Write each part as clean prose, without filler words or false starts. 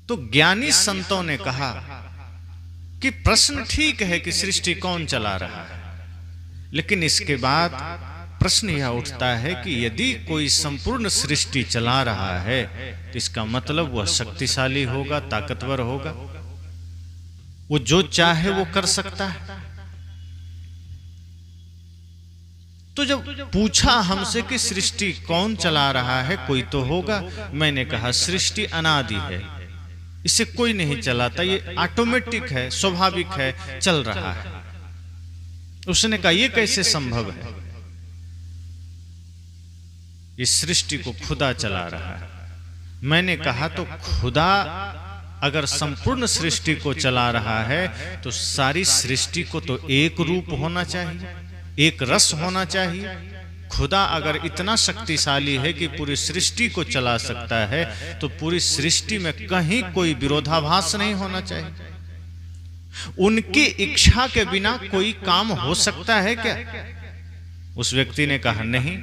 तो ज्ञानी संतों ने कहा कि प्रश्न ठीक है कि सृष्टि कौन चला रहा है, लेकिन इसके बाद प्रश्न यह उठता है कि यदि कोई संपूर्ण सृष्टि चला रहा है तो इसका मतलब वह शक्तिशाली होगा, ताकतवर होगा, वो जो चाहे वो कर सकता है। तो जब पूछा हमसे कि सृष्टि कौन चला रहा है, कोई तो होगा, मैंने कहा सृष्टि अनादि है, इसे कोई नहीं चलाता, ये ऑटोमेटिक है, स्वाभाविक है, चल रहा है। उसने कहा ये कैसे संभव है, इस सृष्टि को खुदा चला रहा है। मैंने कहा तो खुदा अगर संपूर्ण सृष्टि को चला रहा है तो सारी सृष्टि को तो एक रूप होना चाहिए, एक रस होना चाहिए। खुदा अगर इतना शक्तिशाली है कि पूरी सृष्टि को चला सकता है तो पूरी सृष्टि में कहीं कोई विरोधाभास नहीं होना चाहिए। उनकी इच्छा के बिना कोई काम हो सकता है क्या? उस व्यक्ति ने कहा नहीं,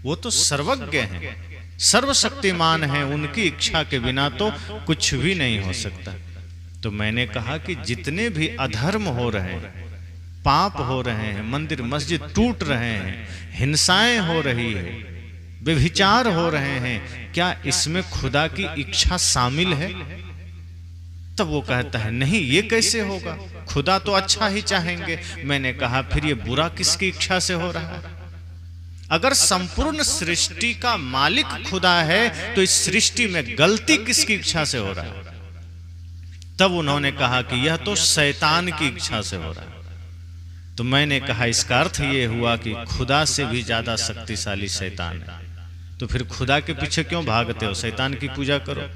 वो तो सर्वज्ञ हैं, सर्वशक्तिमान हैं, उनकी इच्छा के बिना तो कुछ भी नहीं हो सकता। तो मैंने कहा कि जितने भी अधर्म हो रहे हैं, पाप हो रहे हैं, मंदिर मस्जिद टूट रहे हैं, हिंसाएं हो रही है, व्यभिचार हो रहे हैं, क्या इसमें खुदा की इच्छा शामिल है? तब वो कहता है नहीं, ये कैसे होगा, खुदा तो अच्छा ही चाहेंगे। मैंने कहा फिर ये बुरा किसकी इच्छा से हो रहा है? अगर संपूर्ण सृष्टि का मालिक खुदा है तो इस सृष्टि में गलती किसकी इच्छा से हो रहा है? तब उन्होंने कहा कि यह तो शैतान की इच्छा से हो रहा है। तो मैंने कहा इसका अर्थ ये हुआ कि खुदा से भी ज्यादा शक्तिशाली शैतान है। तो फिर खुदा के पीछे क्यों भागते हो, शैतान की पूजा करो,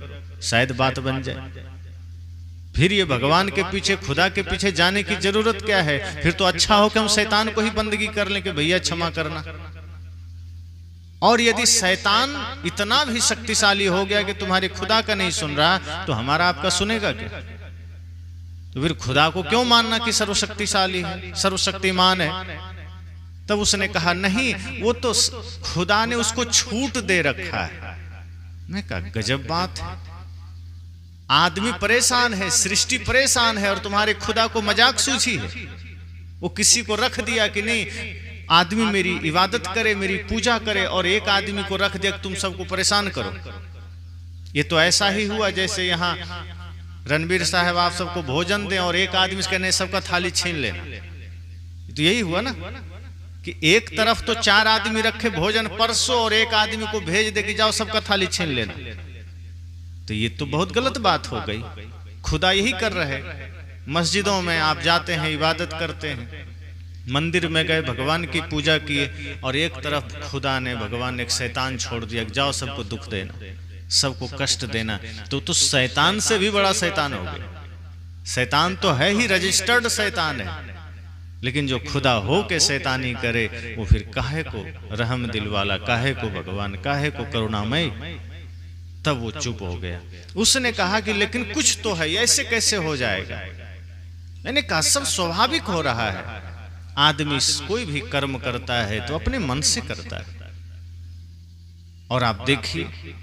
शायद बात बन जाए। फिर ये भगवान के पीछे, खुदा के पीछे जाने की जरूरत क्या है? फिर तो अच्छा हो कि हम शैतान को ही बंदगी कर लें कि भैया क्षमा करना। और यदि शैतान इतना भी शक्तिशाली हो गया कि तुम्हारे खुदा का नहीं सुन रहा तो हमारा आपका सुनेगा क्या? तो फिर खुदा को क्यों मानना कि सर्वशक्तिशाली है, सर्वशक्तिमान है? तब उसने कहा नहीं, वो तो खुदा ने उसको छूट दे रखा है। मैं कहा गजब बात है, आदमी परेशान है, सृष्टि परेशान है और तुम्हारे खुदा को मजाक सूझी है। वो किसी को रख दिया कि नहीं आदमी मेरी इबादत करे, मेरी पूजा करे, और एक आदमी को रख दिया कि तुम सबको परेशान करो। ये तो ऐसा ही हुआ जैसे यहाँ रणबीर साहब आप सबको भोजन दें और एक आदमी से कहने सबका थाली छीन लेना। तो यही हुआ ना कि एक तरफ तो 4 आदमी रखे भोजन परसों और एक आदमी को भेज दे कि जाओ सबका थाली छीन लेना। तो ये तो बहुत गलत बात हो गई। खुदा यही कर रहे, मस्जिदों में आप जाते हैं, इबादत करते हैं, मंदिर में गए, भगवान की पूजा किए, और एक तरफ खुदा ने, भगवान ने एक शैतान छोड़ दिया कि जाओ सबको दुख देना, सबको कष्ट देना। तो शैतान से भी बड़ा शैतान हो गया। शैतान तो है ही, रजिस्टर्ड शैतान है, लेकिन जो खुदा हो के शैतानी करे वो फिर काहे को रहम दिल वाला, काहे को भगवान, काहे को करुणामय। तब वो चुप हो गया। उसने कहा कि लेकिन कुछ तो है, ऐसे कैसे हो जाएगा? मैंने कहा सब स्वाभाविक हो रहा है। आदमी कोई भी कर्म करता है तो अपने मन से करता है, और आप देखिए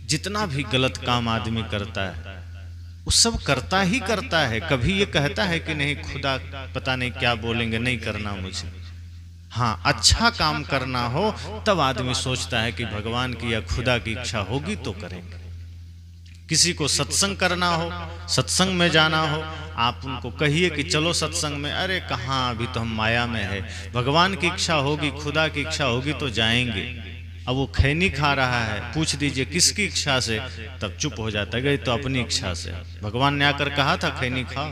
जितना भी गलत काम आदमी करता है वो सब करता ही करता है। कभी ये कहता है कि नहीं खुदा पता नहीं क्या बोलेंगे, नहीं करना मुझे। हाँ, अच्छा काम करना हो तब आदमी सोचता है कि भगवान की या खुदा की इच्छा होगी तो करेंगे। किसी को सत्संग करना हो, सत्संग में जाना हो, आप उनको कहिए कि चलो सत्संग में, अरे कहाँ, अभी तो हम माया में है, भगवान की इच्छा होगी, खुदा की इच्छा होगी तो जाएंगे। अब वो खैनी खा रहा है, पूछ दीजिए किसकी इच्छा से, तब चुप हो जाता है, तो अपनी इच्छा से। भगवान ने आकर कहा था खैनी खाओ,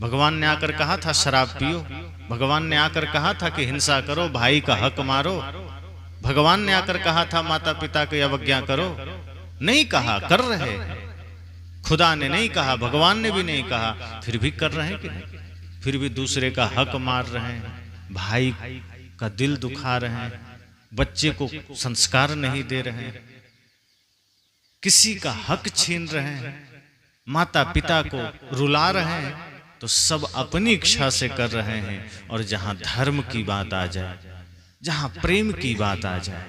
भगवान ने आकर कहा था शराब पियो, भगवान ने आकर कहा था कि हिंसा करो, भाई का हक मारो, भगवान ने आकर कहा था माता पिता की अवज्ञा करो? नहीं कहा, कर रहे हैं। खुदा ने नहीं कहा, भगवान ने भी नहीं कहा, फिर भी कर रहे हैं कि नहीं? फिर भी दूसरे का हक मार रहे हैं, भाई का दिल दुखा रहे हैं, बच्चे को संस्कार नहीं दे रहे हैं, किसी का हक छीन रहे हैं, माता पिता को रुला रहे हैं। तो सब अपनी इच्छा से कर रहे हैं। और जहां धर्म की बात आ जाए, जहां प्रेम की बात आ जाए,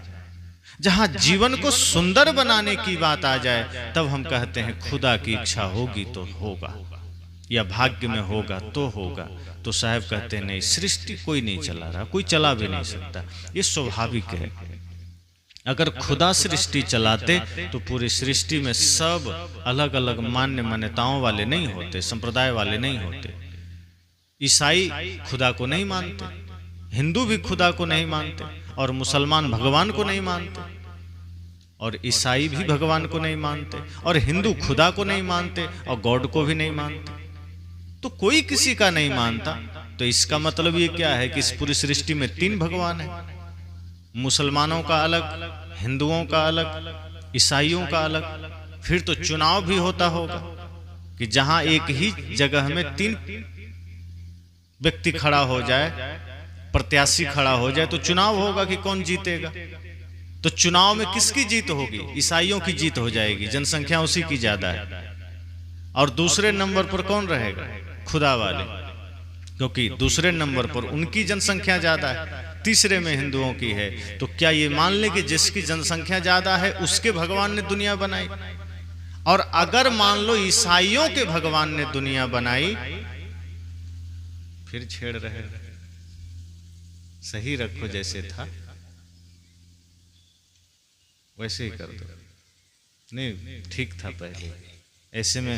जहां जीवन को सुंदर बनाने की बात आ जाए तब हम कहते हैं खुदा की इच्छा होगी तो होगा, या भाग्य में होगा तो होगा। तो साहब कहते हैं नहीं, सृष्टि कोई नहीं चला रहा, कोई चला भी नहीं सकता, ये स्वाभाविक है। अगर खुदा सृष्टि चलाते तो पूरी सृष्टि में सब अलग अलग मान्यताओं वाले नहीं होते, संप्रदाय वाले नहीं होते। ईसाई खुदा को नहीं मानते, हिंदू भी खुदा को नहीं मानते, और मुसलमान भगवान को नहीं मानते, और ईसाई भी भगवान को नहीं मानते, और हिंदू खुदा को नहीं मानते और गॉड को भी नहीं मानते। तो कोई किसी का नहीं मानता, तो इसका मतलब ये क्या है कि इस पूरी सृष्टि में 3 भगवान हैं, मुसलमानों का अलग, हिंदुओं का अलग, ईसाइयों का अलग। फिर तो चुनाव भी होता होगा कि जहां एक ही जगह में 3 व्यक्ति खड़ा हो जाए, प्रत्याशी खड़ा हो जाए, तो चुनाव होगा कि कौन जीतेगा। तो चुनाव में किसकी जीत होगी? ईसाइयों की जीत हो जाएगी, जनसंख्या उसी की ज्यादा है। और दूसरे नंबर पर कौन रहेगा? खुदा वाले, क्योंकि दूसरे नंबर पर उनकी जनसंख्या ज्यादा है, तीसरे में हिंदुओं की है। तो क्या ये मान ले कि जिसकी जनसंख्या ज्यादा है उसके भगवान ने दुनिया बनाई? और अगर मान लो ईसाइयों के भगवान ने दुनिया बनाई, फिर छेड़ रहे, सही रखो, जैसे था वैसे ही कर दो। नहीं, ठीक था पहले, ऐसे में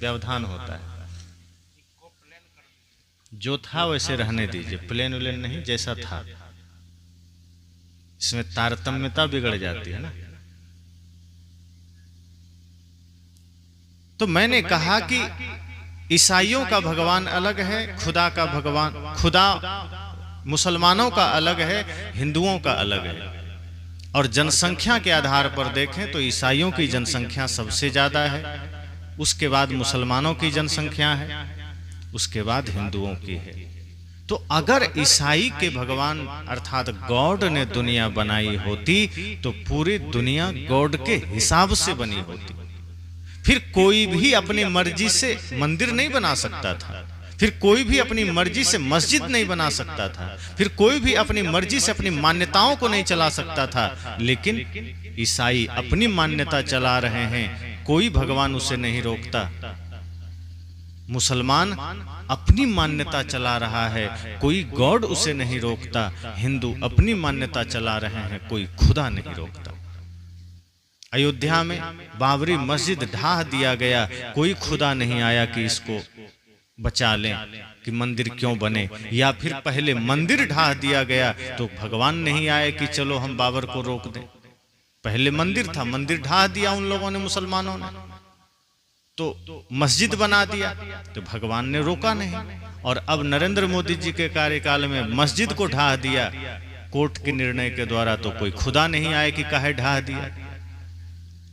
व्यवधान होता है। जो था वैसे रहने दीजिए, प्लेन उलेन नहीं, जैसा था। इसमें तारतम्यता बिगड़ जाती है ना। तो मैंने कहा कि ईसाइयों का भगवान अलग है, खुदा मुसलमानों का अलग है, हिंदुओं का अलग है। और जनसंख्या के आधार पर देखें तो ईसाइयों की जनसंख्या सबसे ज्यादा है, उसके बाद मुसलमानों की जनसंख्या है, उसके बाद हिंदुओं की है। तो अगर ईसाई के भगवान अर्थात गॉड ने दुनिया बनाई होती तो पूरी दुनिया गॉड के हिसाब से बनी होती। फिर कोई भी अपनी मर्जी से मंदिर नहीं बना सकता था, फिर कोई भी अपनी मर्जी से मस्जिद नहीं बना सकता था, फिर कोई भी अपनी मर्जी से अपनी मान्यताओं को नहीं चला सकता था। लेकिन ईसाई अपनी मान्यता चला रहे हैं, कोई भगवान उसे नहीं रोकता। मुसलमान अपनी मान्यता चला रहा है, कोई गॉड उसे नहीं रोकता। हिंदू अपनी मान्यता चला रहे हैं, कोई खुदा नहीं रोकता। अयोध्या में बाबरी मस्जिद ढा दिया गया, कोई खुदा नहीं आया कि इसको बचा लें, कि मंदिर क्यों बने। या फिर पहले मंदिर ढा दिया गया तो भगवान नहीं आए कि चलो हम बाबर को रोक दें। पहले मंदिर था, मंदिर ढा दिया उन लोगों ने, मुसलमानों ने, तो मस्जिद बना दिया, तो भगवान ने रोका नहीं। और अब नरेंद्र मोदी जी के कार्यकाल में मस्जिद को ढा दिया कोर्ट के निर्णय के द्वारा, तो कोई खुदा नहीं आए कि काहे ढा दिया।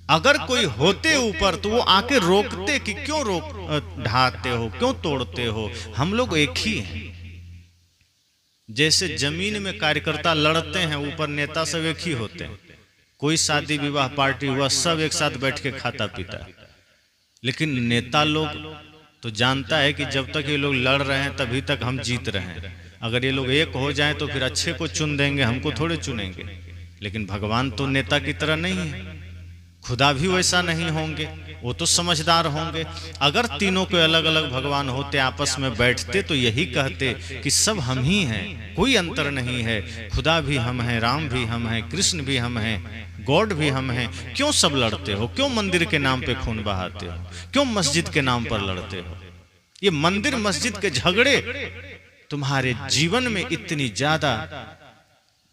अगर कोई होते ऊपर तो वो आके रोकते कि क्यों ढाते हो, क्यों तोड़ते हो, हम लोग एक ही हैं। जैसे जमीन में कार्यकर्ता लड़ते हैं, ऊपर नेता सब एक ही होते हैं। कोई शादी विवाह पार्टी हुआ, सब एक साथ बैठ के खाता पीता है। लेकिन नेता लोग तो जानता है कि जब तक ये लोग लड़ रहे हैं तभी तक हम जीत रहे हैं। अगर ये लोग एक हो जाएं तो फिर अच्छे को चुन देंगे, हमको थोड़े चुनेंगे। लेकिन भगवान तो नेता की तरह नहीं है, खुदा भी वैसा नहीं होंगे, वो तो समझदार होंगे। अगर तीनों के अलग अलग भगवान होते, आपस में बैठते, तो यही कहते कि सब हम ही हैं, कोई अंतर नहीं है। खुदा भी हम हैं, राम भी हम हैं, कृष्ण भी हम हैं, गॉड भी हम हैं। क्यों सब लड़ते हो? क्यों मंदिर के नाम पे खून बहाते हो? क्यों मस्जिद के नाम पर लड़ते हो? ये मंदिर मस्जिद के झगड़े तुम्हारे जीवन में इतनी ज्यादा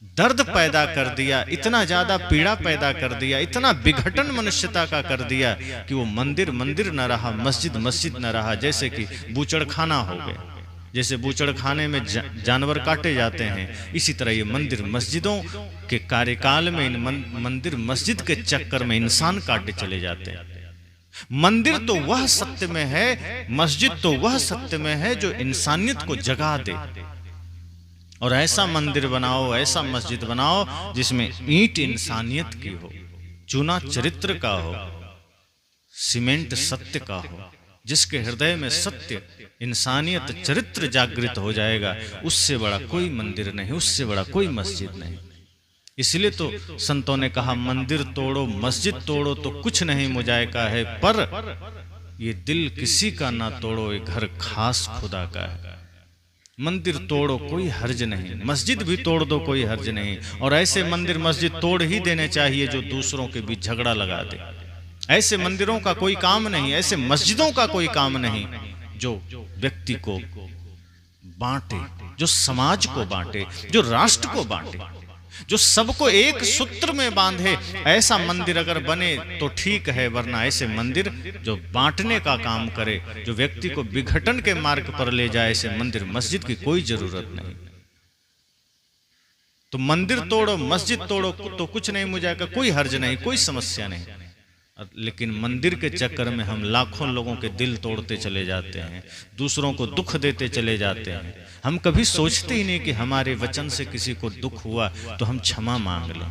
दर्द पैदा कर दिया, इतना ज्यादा पीड़ा पैदा कर दिया, इतना विघटन मनुष्यता का कर दिया कि वो मंदिर मंदिर न रहा, मस्जिद मस्जिद न रहा। जैसे कि बूचड़खाना हो गया, जैसे बूचड़खाने में जानवर काटे जाते हैं, इसी तरह ये मंदिर मस्जिदों के कार्यकाल में इन मंदिर मस्जिद के चक्कर में इंसान काटे चले जाते हैं। मंदिर तो वह सत्य में है, मस्जिद तो वह सत्य में है जो इंसानियत को जगा दे। और ऐसा मंदिर बनाओ, ऐसा मस्जिद बनाओ जिसमें ईंट इंसानियत की हो, चूना चरित्र का हो, सीमेंट सत्य का हो, जिसके हृदय में सत्य, इंसानियत, चरित्र जागृत हो जाएगा। उससे बड़ा कोई मंदिर नहीं, उससे बड़ा कोई मस्जिद नहीं। इसलिए तो संतों ने कहा मंदिर तोड़ो मस्जिद तोड़ो तो कुछ नहीं मुजायका है, पर ये दिल किसी का ना तोड़ो, ये घर खास खुदा का है। मंदिर तोड़ो कोई हर्ज नहीं, मस्जिद भी तोड़ दो कोई हर्ज नहीं, और ऐसे मंदिर मस्जिद तोड़ ही देने चाहिए जो दूसरों के बीच झगड़ा लगा दे। ऐसे मंदिरों का कोई काम नहीं, ऐसे मस्जिदों का कोई काम नहीं जो व्यक्ति को बांटे, जो समाज को बांटे, जो राष्ट्र को बांटे, जो सबको एक सूत्र में बांधे। ऐसा मंदिर अगर बने तो ठीक है, वरना ऐसे मंदिर जो बांटने का काम करे, जो व्यक्ति को विघटन के मार्ग पर ले जाए, ऐसे मंदिर मस्जिद की कोई जरूरत नहीं। तो मंदिर तोड़ो मस्जिद तोड़ो तो कुछ नहीं मुझाएगा, कोई हर्ज नहीं, कोई समस्या नहीं। लेकिन मंदिर के चक्कर में हम लाखों लोगों के दिल तोड़ते चले जाते हैं, दूसरों को दुख देते चले जाते हैं। हम कभी सोचते ही नहीं कि हमारे वचन से किसी को दुख हुआ तो हम क्षमा मांग लें,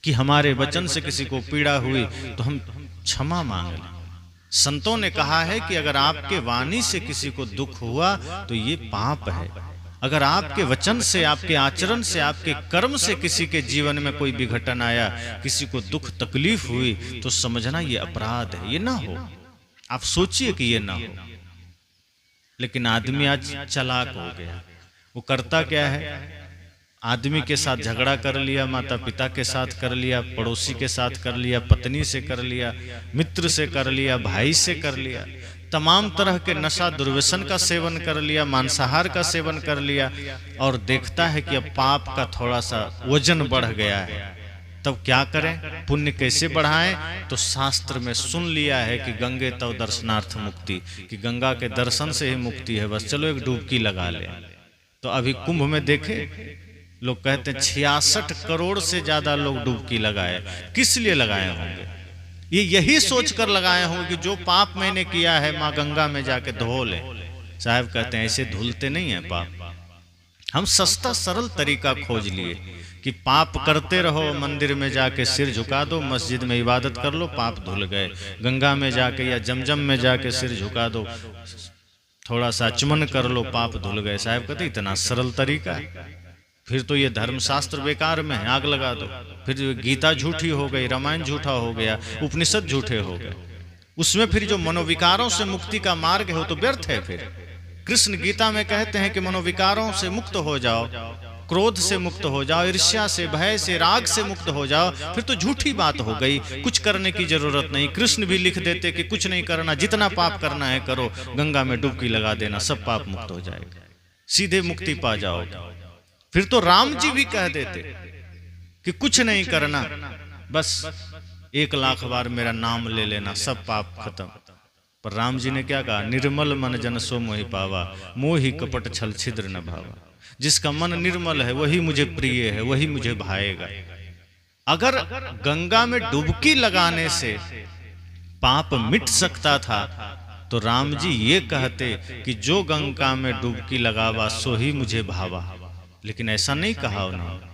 कि हमारे वचन से किसी को पीड़ा हुई तो हम क्षमा मांग लें। संतों ने कहा है कि अगर आपके वाणी से किसी को दुख हुआ तो ये पाप है। अगर आपके वचन से, आपके आचरण से, आपके कर्म से किसी के जीवन में कोई विघटन आया, किसी को दुख तकलीफ हुई, तो समझना ये अपराध है, ये ना हो। आप सोचिए कि ये ना हो। लेकिन आदमी आज चालाक हो गया। वो करता क्या है, आदमी के साथ झगड़ा कर लिया, माता पिता के साथ कर लिया, पड़ोसी के साथ कर लिया, पत्नी से कर लिया, मित्र से कर लिया, भाई से कर लिया, तमाम तरह के नशा दुर्व्यसन का सेवन कर लिया, मांसाहार का सेवन कर लिया, और देखता है कि अब पाप का थोड़ा सा वजन बढ़ गया है। तब क्या करें, पुण्य कैसे बढ़ाएं? तो शास्त्र में सुन लिया है कि गंगे तव दर्शनार्थ मुक्ति, कि गंगा के दर्शन से ही मुक्ति है, बस चलो एक डुबकी लगा ले। तो अभी कुंभ में देखे लोग कहते हैं 66 करोड़ से ज्यादा लोग डुबकी लगाए। किस लिए लगाए होंगे? ये यही सोचकर लगाए होंगे कि जो पाप मैंने किया है माँ गंगा में जाके धो ले। साहब कहते हैं ऐसे धुलते नहीं है पाप। हम सस्ता सरल तरीका खोज लिए कि पाप करते रहो, मंदिर में जाके सिर झुका दो, मस्जिद में इबादत कर लो, पाप धुल गए। गंगा में जाके या जमजम में जाके सिर झुका दो, थोड़ा सा चमन कर लो, पाप धुल गए। साहब कहते इतना सरल तरीका है, फिर तो ये धर्मशास्त्र बेकार में है, आग लगा दो। फिर गीता झूठी हो गई, रामायण झूठा हो गया, उपनिषद झूठे हो गए। उसमें फिर जो मनोविकारों से मुक्ति का मार्ग है वो तो व्यर्थ है। फिर कृष्ण गीता में कहते हैं कि मनोविकारों से मुक्त हो जाओ, क्रोध से मुक्त हो जाओ, ईर्ष्या से, भय से, राग से मुक्त हो जाओ। फिर तो झूठी बात हो गई, कुछ करने की जरूरत नहीं। कृष्ण भी लिख देते कि कुछ नहीं करना, जितना पाप करना है करो, गंगा में डुबकी लगा देना, सब पाप मुक्त हो जाएगा, सीधे मुक्ति पा जाओगे। फिर तो राम जी भी कह देते कि कुछ नहीं करना, बस 1 लाख बार मेरा नाम ले लेना, सब पाप खत्म। पर राम जी ने क्या कहा, निर्मल मन जन सो मोहि पावा, मोहि कपट छल छिद्र न भावा। जिसका मन निर्मल है वही मुझे प्रिय है, वही मुझे भाएगा। अगर गंगा में डुबकी लगाने से पाप मिट सकता था तो राम जी ये कहते कि जो गंगा में डुबकी लगावा सो ही मुझे भावा। लेकिन ऐसा नहीं कहा उन्होंने,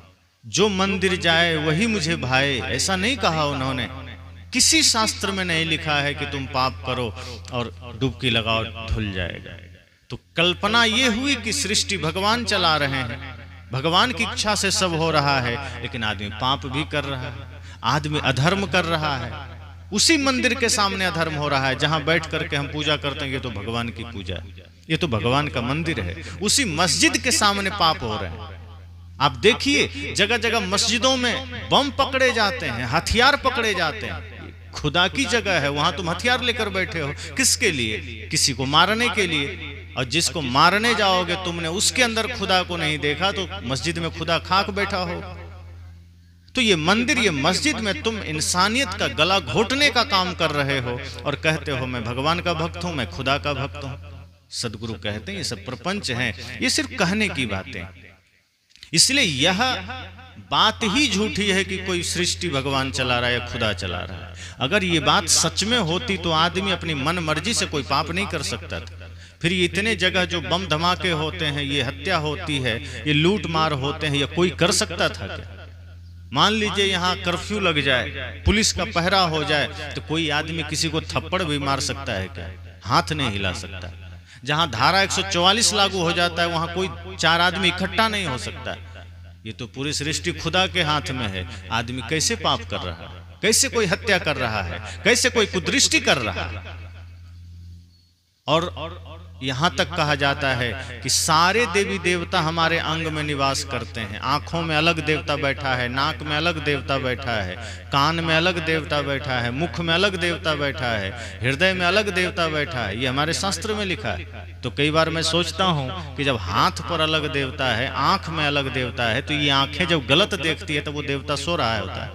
जो मंदिर जाए वही मुझे भाए, ऐसा नहीं कहा उन्होंने। किसी शास्त्र में नहीं लिखा है कि तुम पाप करो और डुबकी लगाओ धुल जाएगा। तो कल्पना ये हुई कि सृष्टि भगवान चला रहे हैं, भगवान की इच्छा से सब हो रहा है, लेकिन आदमी पाप भी कर रहा है, आदमी अधर्म कर रहा है। उसी मंदिर के सामने अधर्म हो रहा है, जहां बैठ करके हम पूजा करते हैं, ये तो भगवान की पूजा है, ये तो भगवान का मंदिर है। उसी मस्जिद के सामने पाप हो रहे हैं। आप देखिए जगह जगह मस्जिदों में बम पकड़े जाते हैं, हथियार पकड़े जाते हैं। खुदा की जगह है, वहां तुम हथियार लेकर बैठे हो, किसके लिए? किसी को मारने के लिए। और जिसको मारने जाओगे तुमने उसके अंदर खुदा को नहीं देखा, तो मस्जिद में खुदा खाक बैठा हो। तो ये मंदिर, ये मस्जिद में तुम इंसानियत का गला घोटने का काम कर रहे हो और कहते हो मैं भगवान का भक्त हूं, मैं खुदा का भक्त हूं। सदगुरु कहते हैं ये सब प्रपंच हैं, ये सिर्फ कहने की बातें। इसलिए यह बात ही झूठी है कि कोई सृष्टि भगवान चला रहा है या खुदा चला रहा है। अगर ये बात सच में होती तो आदमी अपनी मन मर्जी से कोई पाप नहीं कर सकता था। फिर ये इतने जगह जो बम धमाके होते हैं, ये हत्या होती है, ये लूट मार होते हैं, ये कोई कर सकता था क्या? मान लीजिए यहाँ कर्फ्यू लग जाए, पुलिस का पहरा हो जाए, तो कोई आदमी किसी को थप्पड़ भी मार सकता है क्या? हाथ नहीं हिला सकता। जहां धारा 144 लागू हो जाता है वहां कोई 4 आदमी इकट्ठा नहीं हो सकता। ये तो पूरी सृष्टि खुदा के हाथ में है। आदमी कैसे पाप कर रहा है, कैसे कोई हत्या कर रहा है, कैसे कोई कुदृष्टि कर रहा है। और यहां तक कहा जाता है कि सारे देवी देवता हमारे अंग में निवास करते हैं। आंखों में अलग देवता बैठा है, नाक में अलग देवता बैठा है, कान में अलग देवता बैठा है, मुख में अलग देवता बैठा है, हृदय में अलग देवता बैठा है। ये हमारे शास्त्र में लिखा है। तो कई बार मैं सोचता हूं कि जब हाथ पर अलग देवता है, आंख में अलग देवता है, तो ये आंखें जब गलत देखती है तो वो देवता सो रहा होता है,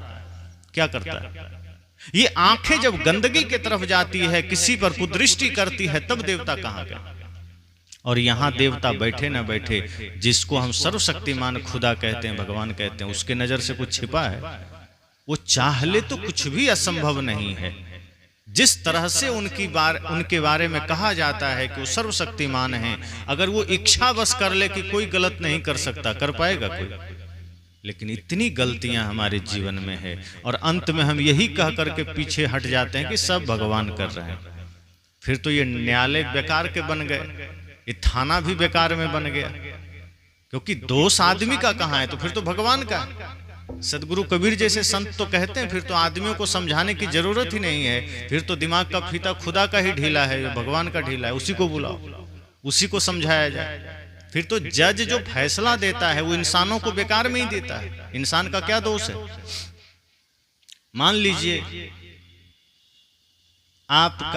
क्या करता है? ये आंखें जब गंदगी की तरफ जाती है, किसी पर कुदृष्टि करती है, तब देवता कहां गए? और यहां देवता बैठे ना बैठे, जिसको हम सर्वशक्तिमान खुदा कहते हैं, भगवान कहते हैं, उसके नजर से कुछ छिपा है? वो चाह ले तो कुछ भी असंभव नहीं है। जिस तरह से उनके बारे में कहा जाता है कि वो सर्वशक्तिमान हैं, अगर वो इच्छा बस कर ले कि कोई गलत नहीं कर सकता, कर पाएगा कोई? लेकिन इतनी गलतियां हमारे जीवन में है, और अंत में हम यही कह करके पीछे हट जाते हैं कि सब भगवान कर रहे हैं। फिर तो ये न्यायालय बेकार के बन गए, ये थाना भी बेकार में बन गया, क्योंकि दोष आदमी का कहां है, तो फिर तो भगवान का है। सदगुरु कबीर जैसे संत तो कहते हैं फिर तो आदमियों को समझाने की जरूरत ही नहीं है, फिर तो दिमाग का फीता खुदा का ही ढीला है, भगवान का ढीला है, उसी को बुलाओ, उसी को समझाया जाए। फिर तो जज जो फैसला देता है वो इंसानों को बेकार में ही देता है। इंसान का क्या दोष है? मान लीजिए आपकी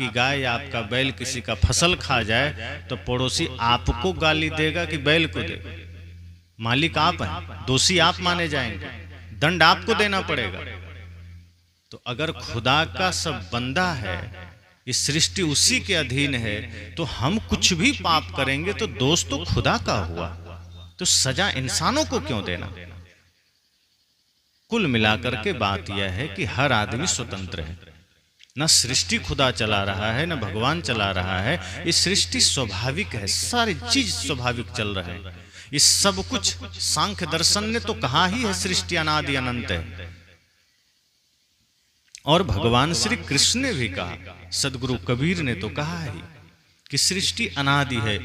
गाय या आपका बैल किसी का फसल खा जाए, तो पड़ोसी आपको गाली देगा कि बैल को देगा? मालिक आप हैं, दोषी आप माने जाएंगे, दंड आपको देना पड़ेगा। तो अगर खुदा का सब बंदा है, इस सृष्टि उसी के अधीन है, तो हम कुछ भी पाप करेंगे तो दोष तो खुदा का हुआ, तो सजा इंसानों को क्यों देना? कुल मिलाकर के बात यह है कि हर आदमी स्वतंत्र है। न सृष्टि खुदा चला रहा है, न भगवान चला रहा है। ये सृष्टि स्वाभाविक है, सारी चीज स्वाभाविक चल रहा है। ये सब कुछ सांख्य दर्शन ने तो कहा ही है, सृष्टि अनादि अनंत है। और भगवान श्री कृष्ण ने भी कहा, सदगुरु कबीर ने तो कहा है कि सृष्टि अनादि है,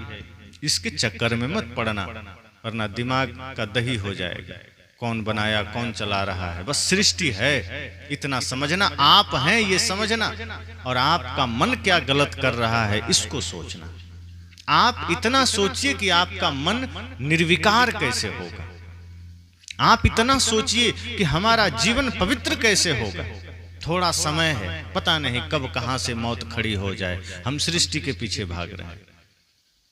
इसके चक्कर में मत पड़ना, वरना दिमाग का दही हो जाएगा। कौन बनाया, कौन चला रहा है, बस सृष्टि है, इतना समझना। आप हैं ये समझना, और आपका मन क्या गलत कर रहा है इसको सोचना। आप इतना सोचिए कि आपका मन निर्विकार कैसे होगा। आप इतना सोचिए कि हमारा जीवन पवित्र कैसे होगा। थोड़ा समय है, पता नहीं कब कहां से मौत खड़ी हो जाए, हम सृष्टि के पीछे भाग रहे हैं।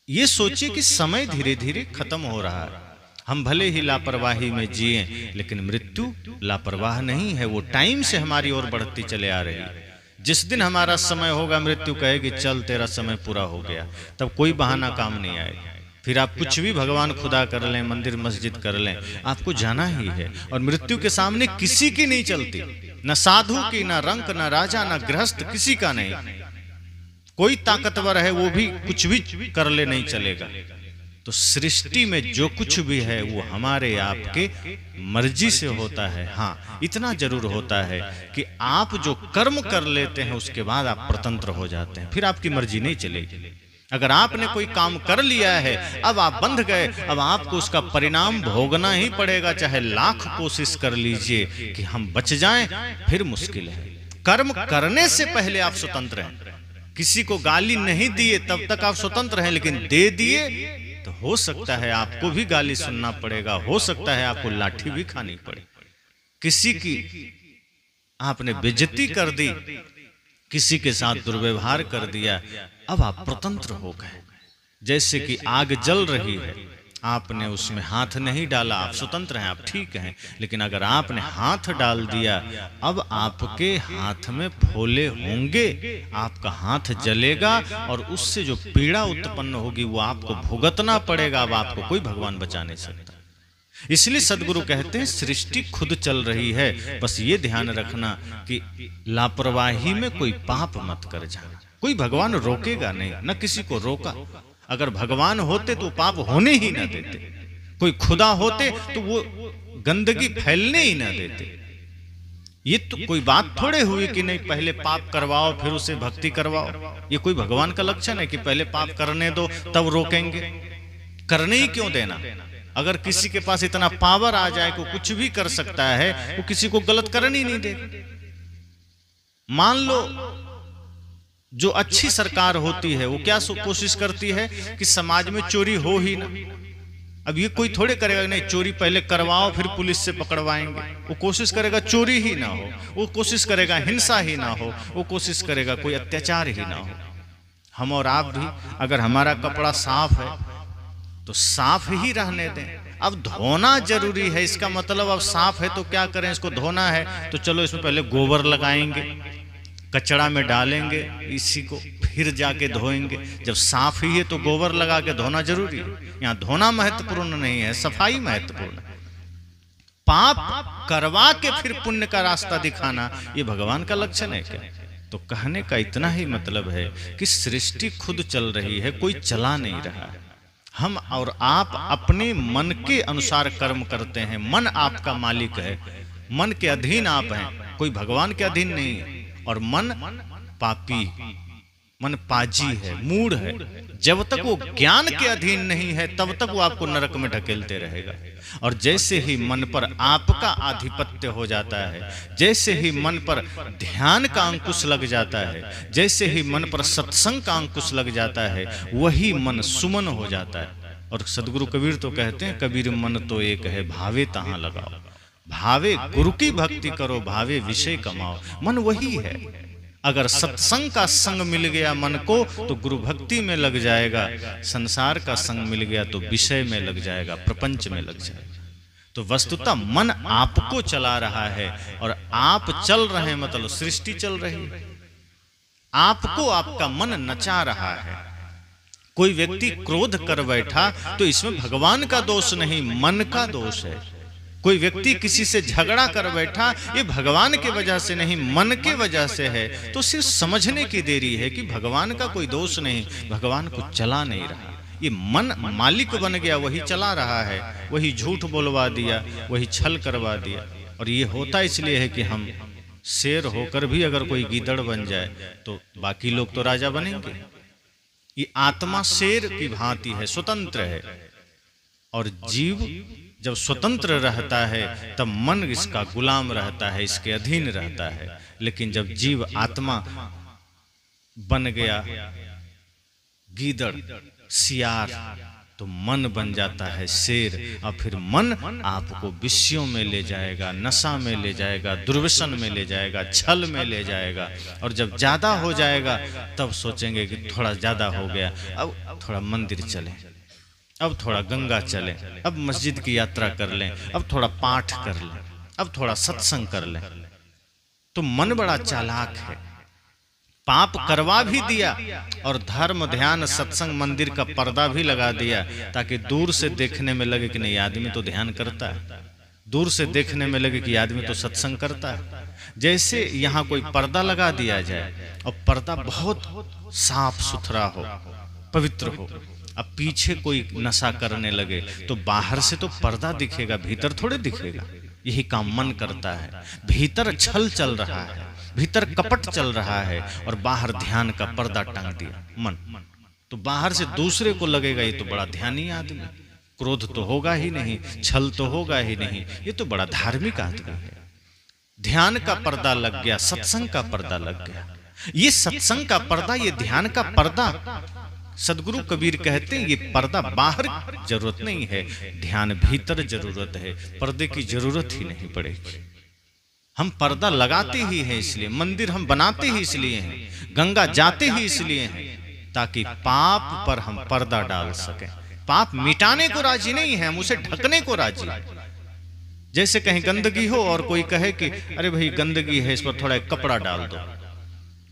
ये सोचिए कि समय धीरे धीरे खत्म हो रहा है। हम भले ही लापरवाही में जिए, लेकिन मृत्यु लापरवाह नहीं है, वो टाइम से हमारी ओर बढ़ती चले आ रही है। जिस दिन हमारा समय होगा, मृत्यु कहेगी चल तेरा समय पूरा हो गया, तब कोई बहाना काम नहीं आएगा। फिर आप कुछ भी भगवान खुदा कर लें, मंदिर मस्जिद कर लें, आपको जाना ही है। और मृत्यु के सामने किसी की नहीं चलती, न साधु की, न रंक, न राजा, न गृहस्थ, किसी का नहीं। कोई ताकतवर है वो भी कुछ भी कर ले, नहीं चलेगा। तो सृष्टि में जो कुछ भी है वो हमारे आपके मर्जी से होता है। हाँ, इतना जरूर होता है कि आप जो कर्म कर लेते हैं उसके बाद आप स्वतंत्र हो जाते हैं, फिर आपकी मर्जी नहीं चलेगी। अगर आपने कोई काम कर लिया है, अब आप बंध गए, अब आपको उसका परिणाम भोगना ही पड़ेगा, चाहे लाख कोशिश कर लीजिए कि हम बच जाएं, फिर मुश्किल है। कर्म करने से पहले आप स्वतंत्र हैं। किसी को गाली नहीं दिए तब तक आप स्वतंत्र हैं, लेकिन दे दिए तो हो सकता है आपको भी गाली सुनना पड़ेगा, हो सकता है आपको लाठी भी खानी पड़े। किसी की आपने बेइज्जती कर दी, किसी के साथ दुर्व्यवहार कर दिया, अब आप स्वतंत्र हो गए। जैसे कि आग जल रही है, आपने उसमें हाथ नहीं डाला, आप स्वतंत्र हैं, आप ठीक हैं। लेकिन अगर आपने हाथ डाल दिया, अब आपके हाथ में फोले होंगे, आपका हाथ जलेगा, और उससे जो पीड़ा उत्पन्न होगी वो आपको भुगतना पड़ेगा। अब आपको कोई भगवान बचा नहीं सकता। इसलिए सदगुरु कहते हैं सृष्टि खुद चल रही है, बस ये ध्यान रखना कि लापरवाही में कोई पाप मत कर जाना। कोई भगवान रोकेगा नहीं, न किसी को रोका। अगर भगवान होते तो पाप होने ही ना देते, कोई खुदा होते तो वो गंदगी फैलने ही ना देते। ये तो कोई बात थोड़े हुई कि नहीं पहले पाप करवाओ फिर उसे भक्ति करवाओ। ये कोई भगवान का लक्षण है कि पहले पाप करने दो तब रोकेंगे? करने ही क्यों देना? अगर किसी के पास इतना पावर आ जाए कि कुछ भी कर सकता है, वो किसी को गलत करने ही नहीं दे। मान लो जो अच्छी सरकार होती है वो क्या कोशिश करती है कि समाज में चोरी हो ही ना। अब ये कोई थोड़े करेगा नहीं चोरी पहले करवाओ फिर पुलिस से पकड़वाएंगे। वो कोशिश करेगा चोरी ही ना हो, वो कोशिश करेगा हिंसा ही ना हो, वो कोशिश करेगा कोई अत्याचार ही ना हो। हम और आप भी अगर हमारा कपड़ा साफ है तो साफ ही रहने दें। अब धोना जरूरी है, इसका मतलब अब साफ है तो क्या करें, इसको धोना है तो चलो इसमें पहले गोबर लगाएंगे, कचड़ा में डालेंगे इसी को, फिर जाके धोएंगे। जब साफ ही है तो गोबर लगा के धोना जरूरी है। यहाँ धोना महत्वपूर्ण नहीं है, सफाई महत्वपूर्ण है। पाप करवा के फिर पुण्य का रास्ता दिखाना ये भगवान का लक्षण है क्या? तो कहने का इतना ही मतलब है कि सृष्टि खुद चल रही है, कोई चला नहीं रहा है। हम और आप अपने मन के अनुसार कर्म करते हैं। मन आपका मालिक है, मन के अधीन आप हैं, कोई भगवान के अधीन नहीं है। और मन पापी, मन पाजी है, मूढ़ है। जब तक वो ज्ञान के अधीन नहीं है तब तक वो आपको नरक में ढकेलते रहेगा। और जैसे ही मन पर आपका आधिपत्य हो जाता है, जैसे ही मन पर ध्यान का अंकुश लग जाता है, जैसे ही मन पर सत्संग का अंकुश लग जाता है, वही मन सुमन हो जाता है। और सदगुरु कबीर तो कहते हैं, कबीर मन तो एक है, भावे तहां लगाओ। भावे गुरु की भक्ति करो, भावे विषय कमाओ। मन वही है। अगर सत्संग का संग मिल गया मन को तो गुरु भक्ति में लग जाएगा, संसार का संग मिल गया तो विषय में लग जाएगा, प्रपंच में लग जाएगा। तो वस्तुतः मन आपको चला रहा है और आप चल रहे हैं, मतलब सृष्टि चल रही है। आपको आपका मन नचा रहा है। कोई व्यक्ति क्रोध कर बैठा तो इसमें भगवान का दोष नहीं, मन का दोष है। कोई व्यक्ति किसी से झगड़ा कर बैठा, ये भगवान के वजह से नहीं, मन के वजह से है। तो सिर्फ समझने की देरी है कि भगवान का कोई दोष नहीं, भगवान को चला नहीं रहा। ये मन मालिक बन गया, वही चला रहा है, वही झूठ बोलवा दिया, वही छल करवा दिया। और ये होता इसलिए है कि हम शेर होकर भी अगर कोई गीदड़ बन जाए तो बाकी लोग तो राजा बनेंगे। ये आत्मा शेर की भांति है, स्वतंत्र है। और जीव जब स्वतंत्र रहता है तब मन इसका गुलाम रहता है, इसके अधीन रहता है। लेकिन जब जीव आत्मा बन गया गीदड़, सियार, तो मन बन जाता है शेर। और फिर मन आपको विषयों में ले जाएगा, नशा में ले जाएगा, दुर्व्यसन में ले जाएगा, छल में ले जाएगा। और जब ज्यादा हो जाएगा तब सोचेंगे कि थोड़ा ज्यादा हो गया, अब थोड़ा मंदिर चलें, अब थोड़ा गंगा चलें, अब मस्जिद की यात्रा कर लें, अब थोड़ा पाठ कर लें, अब थोड़ा सत्संग कर लें। तो मन बड़ा चालाक है। पाप करवा भी दिया और धर्म, ध्यान, सत्संग, मंदिर का पर्दा भी लगा दिया ताकि दूर से देखने में लगे कि नहीं आदमी तो ध्यान करता है, दूर से देखने में लगे कि आदमी तो सत्संग करता है। जैसे यहाँ कोई पर्दा लगा दिया जाए और पर्दा बहुत साफ सुथरा हो, पवित्र हो। अब पीछे कोई नशा करने लगे तो बाहर से तो पर्दा दिखेगा, भीतर थोड़े दिखेगा। यही काम मन करता है। भीतर छल चल रहा है, भीतर कपट चल रहा है और बाहर ध्यान का पर्दा टांग दिया मन। तो बाहर से दूसरे को लगेगा ये तो बड़ा ध्यानी आदमी, क्रोध तो होगा ही नहीं, छल तो होगा ही नहीं, ये तो बड़ा धार्मिक आदमी है। ध्यान का पर्दा लग गया, सत्संग का पर्दा लग गया। ये सत्संग का पर्दा, ये ध्यान का पर्दा, सदगुरु कबीर कहते हैं ये पर्दा बाहर जरूरत नहीं है, ध्यान भीतर जरूरत है। पर्दे की जरूरत ही नहीं पड़ेगी। हम पर्दा लगाते ही हैं इसलिए, मंदिर हम बनाते ही इसलिए हैं, गंगा जाते ही इसलिए हैं ताकि पाप पर हम पर्दा डाल सकें। पाप मिटाने को राजी नहीं है, हम उसे ढकने को राजी हैं। जैसे कहीं गंदगी हो और कोई कहे कि अरे भाई गंदगी है, इस पर थोड़ा एक कपड़ा डाल दो,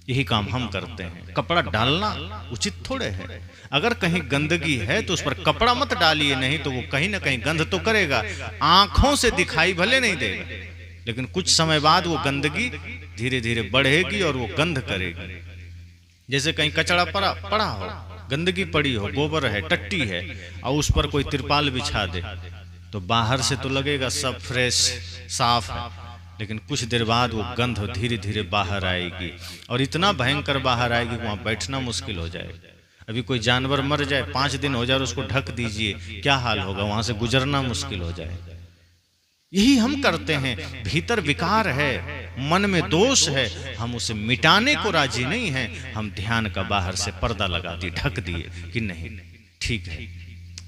यही काम हम करते हैं। कपड़ा डालना उचित थोड़े है। अगर कहीं गंदगी है तो उस पर कपड़ा मत डालिए, नहीं तो वो कहीं ना कहीं गंध तो करेगा, आंखों से दिखाई भले नहीं देगा, लेकिन कुछ समय बाद वो गंदगी धीरे धीरे बढ़ेगी और वो गंध करेगी। जैसे कहीं कचरा पड़ा हो, गंदगी पड़ी हो, गोबर है, टट्टी है, और उस पर कोई तिरपाल बिछा दे तो बाहर से तो लगेगा सब फ्रेश साफ है, लेकिन कुछ देर बाद वो गंध धीरे धीरे बाहर आएगी और इतना भयंकर बाहर आएगी वहां बैठना मुश्किल हो जाएगा। अभी कोई जानवर मर जाए, 5 दिन हो जाए और उसको ढक दीजिए, क्या हाल होगा, वहां से गुजरना मुश्किल हो जाए। यही हम करते हैं। भीतर विकार है, मन में दोष है, हम उसे मिटाने को राजी नहीं हैं। हम ध्यान का बाहर से पर्दा लगा दिए, ढक दिए कि नहीं ठीक है,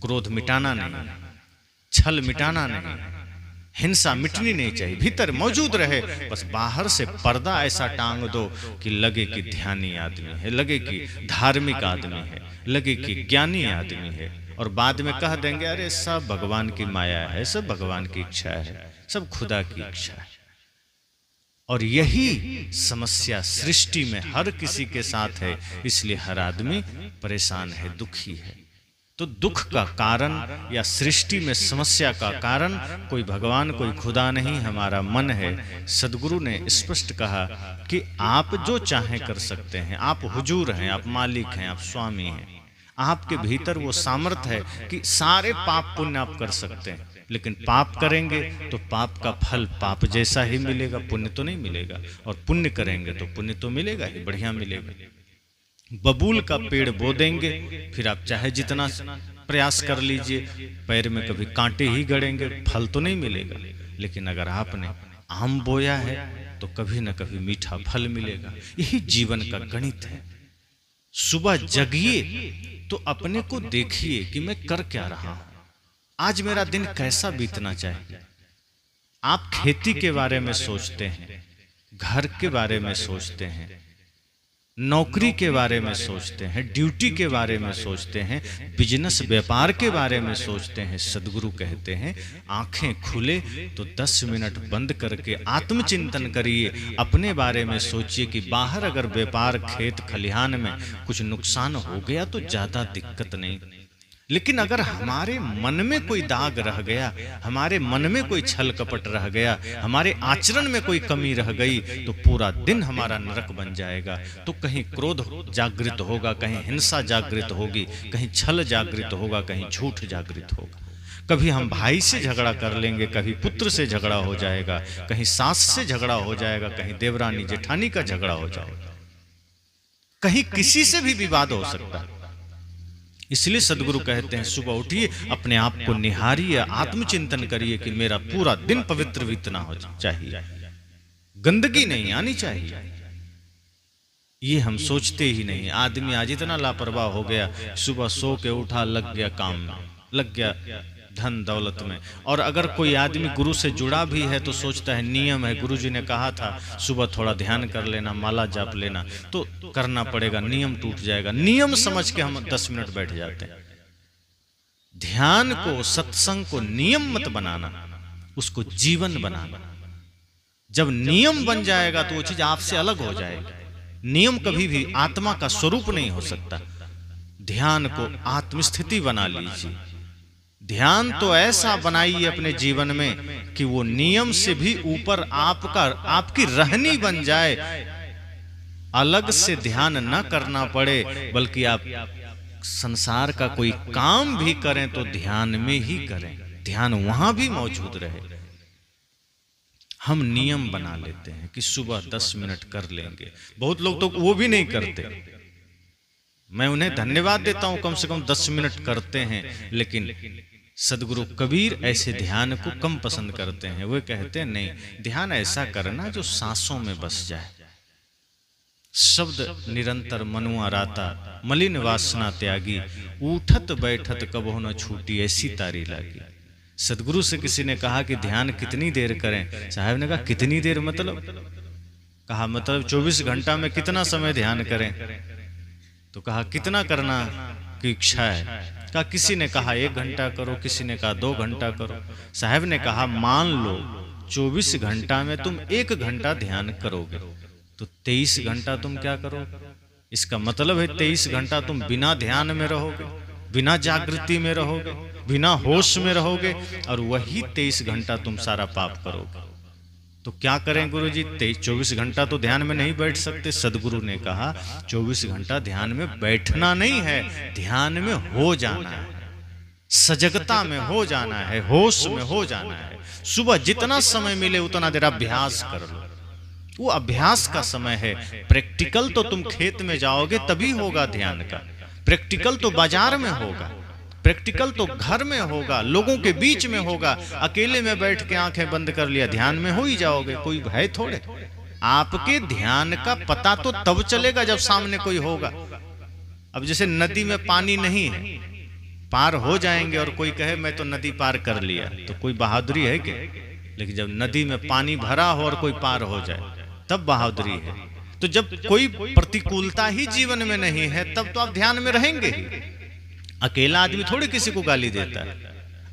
क्रोध मिटाना नहीं, छल मिटाना नहीं, हिंसा मिटनी नहीं चाहिए, भीतर मौजूद रहे, बस बाहर से पर्दा ऐसा टांग दो कि लगे कि ध्यानी आदमी है, लगे कि धार्मिक आदमी है, लगे कि ज्ञानी आदमी है। और बाद में कह देंगे अरे सब भगवान की माया है, सब भगवान की इच्छा है, सब खुदा की इच्छा है। और यही समस्या सृष्टि में हर किसी के साथ है, इसलिए हर आदमी परेशान है, दुखी है। तो दुख का कारण या सृष्टि में समस्या का कारण कोई भगवान, कोई खुदा नहीं, हमारा मन है। सदगुरु ने स्पष्ट कहा कि आप जो चाहें कर सकते हैं, आप हुजूर हैं, आप मालिक हैं, आप स्वामी हैं। आपके भीतर वो सामर्थ्य है कि सारे पाप पुण्य आप कर सकते हैं, लेकिन पाप करेंगे तो पाप का फल पाप जैसा ही मिलेगा, पुण्य तो नहीं मिलेगा। और पुण्य करेंगे तो पुण्य तो मिलेगा ही, बढ़िया मिलेगा। बबूल का पेड़ बो देंगे, फिर आप चाहे जितना प्रयास कर लीजिए, पैर में कभी कांटे ही गड़ेंगे, फल तो नहीं मिलेगा। लेकिन अगर आपने आम बोया है तो कभी न कभी मीठा फल मिलेगा। यही जीवन का गणित है। सुबह जगिए तो अपने को देखिए कि मैं कर क्या रहा हूं, आज मेरा दिन कैसा बीतना चाहिए। आप खेती के बारे में सोचते हैं, घर के बारे में सोचते हैं, नौकरी के बारे में सोचते हैं, ड्यूटी के बारे में सोचते हैं, बिजनेस व्यापार के बारे में सोचते हैं। सदगुरु कहते हैं आंखें खुले तो 10 मिनट बंद करके आत्मचिंतन करिए, अपने बारे में सोचिए कि बाहर अगर व्यापार, खेत खलिहान में कुछ नुकसान हो गया तो ज्यादा दिक्कत नहीं, लेकिन अगर हमारे मन में कोई दाग रह गया, हमारे मन में कोई छल कपट रह गया, हमारे आचरण में कोई कमी रह गई, तो पूरा दिन हमारा नरक बन जाएगा। तो कहीं क्रोध जागृत होगा, कहीं हिंसा जागृत होगी, कहीं छल जागृत होगा, कहीं झूठ जागृत होगा। कभी हम भाई से झगड़ा कर लेंगे, कभी पुत्र से झगड़ा हो जाएगा, कहीं सास से झगड़ा हो जाएगा, कहीं देवरानी जेठानी का झगड़ा हो जाएगा, कहीं किसी से भी विवाद हो सकता है। इसलिए सदगुरु कहते हैं सुबह उठिए, अपने आप को निहारिए, आत्मचिंतन करिए कि मेरा पूरा दिन पवित्र बीतना हो चाहिए, गंदगी नहीं आनी चाहिए। ये हम सोचते ही नहीं। आदमी आज इतना लापरवाह हो गया, सुबह सो के उठा, लग गया काम में, लग गया धन दौलत में। और अगर कोई आदमी गुरु से जुड़ा भी है तो सोचता है नियम है, गुरु जी ने कहा था सुबह थोड़ा ध्यान कर लेना, माला जाप लेना, तो करना पड़ेगा, नियम टूट जाएगा। नियम समझ के हम 10 मिनट बैठ जाते हैं। ध्यान को, सत्संग को नियम मत बनाना, उसको जीवन बनाना। जब नियम बन जाएगा तो वो चीज आपसे अलग हो जाएगी। नियम कभी भी आत्मा का स्वरूप नहीं हो सकता। ध्यान को आत्मस्थिति बना लीजिए। ध्यान तो ऐसा बनाइए अपने जीवन में कि वो नियम से भी ऊपर आपकी रहनी बन जाए। अलग से ध्यान न करना पड़े, बल्कि आप संसार का कोई काम भी करें तो ध्यान में ही करें, ध्यान वहां भी मौजूद रहे। हम नियम बना लेते हैं कि सुबह 10 मिनट कर लेंगे। बहुत लोग तो वो भी नहीं करते। मैं उन्हें धन्यवाद देता हूं, कम से कम 10 मिनट करते हैं। लेकिन सदगुरु कबीर ऐसे ध्यान को कम पसंद करते हैं। वे कहते हैं नहीं, ध्यान ऐसा करना जो सांसों में बस जाए। शब्द निरंतर मनुआ राता, मलिन वासना त्यागी, उठत बैठत कबो न छूटी, ऐसी तारी लागी। सदगुरु से किसी ने कहा कि ध्यान कितनी देर करें? साहब ने कहा कितनी देर मतलब? कहा मतलब 24 घंटा में कितना समय ध्यान करें? तो कहा कितना करना की इच्छा है? कहा किसी ने कहा 1 घंटा करो, किसी ने कहा 2 घंटा करो। साहब ने कहा मान लो 24 घंटा में तुम 1 घंटा ध्यान करोगे तो 23 घंटा तुम क्या करोगे? इसका मतलब है 23 घंटा तुम बिना ध्यान में रहोगे, बिना जागृति में रहोगे, बिना होश में रहोगे, और वही 23 घंटा तुम सारा पाप करोगे। तो क्या करें गुरु जी? 24 घंटा तो ध्यान में नहीं बैठ सकते। सदगुरु ने कहा 24 घंटा ध्यान में बैठना नहीं है, ध्यान में हो जाना है, सजगता में हो जाना है, होश में हो जाना है। सुबह जितना समय मिले उतना देर अभ्यास कर लो। वो अभ्यास का समय है। प्रैक्टिकल तो तुम खेत में जाओगे तभी होगा ध्यान का। प्रैक्टिकल तो बाजार में होगा, प्रैक्टिकल तो घर में होगा, लोगों के बीच में होगा। अकेले में बैठ के आंखें बंद कर लिया, ध्यान में हो ही जाओगे, कोई भय थोड़े। आपके ध्यान का पता तो तब चलेगा जब सामने कोई होगा। अब जैसे नदी में पानी नहीं है, पार हो जाएंगे और कोई कहे मैं तो नदी पार कर लिया, तो कोई बहादुरी है क्या? लेकिन जब नदी में पानी भरा हो और कोई पार हो जाए तब बहादुरी है। तो जब कोई प्रतिकूलता ही जीवन में नहीं है तब तो आप ध्यान में रहेंगे ही। अकेला आदमी थोड़े किसी को गाली देता है,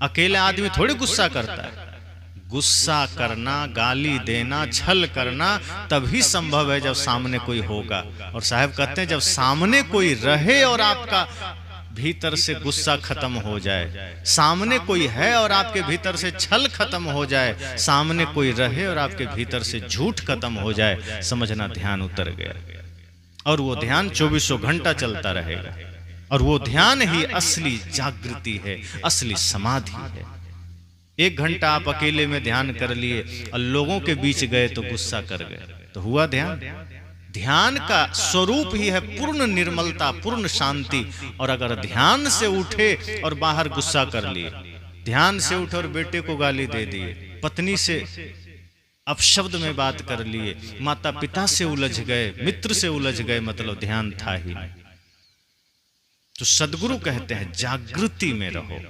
अकेला आदमी थोड़े गुस्सा करता है। गुस्सा करना, गाली देना, छल करना तभी संभव है जब सामने कोई होगा। और साहब कहते हैं जब सामने कोई रहे और आपका भीतर से गुस्सा खत्म हो जाए, सामने कोई है और आपके भीतर से छल खत्म हो जाए, सामने कोई रहे और आपके भीतर से झूठ खत्म हो जाए, समझना ध्यान उतर गया। और वो ध्यान 24 घंटा चलता रहेगा। और वो ध्यान ही असली जागृति है, असली समाधि है। 1 घंटा आप अकेले में ध्यान कर लिए और लोगों के बीच गए तो गुस्सा कर गए, तो हुआ ध्यान? ध्यान का स्वरूप ही है पूर्ण निर्मलता, पूर्ण शांति। और अगर ध्यान से उठे और बाहर गुस्सा कर लिए, ध्यान से उठे और बेटे को गाली दे दिए, पत्नी से अपशब्द में बात कर लिए, माता पिता से उलझ गए, मित्र से उलझ गए, मतलब ध्यान था ही नहीं। तो सदगुरु कहते हैं जागृति में रहो।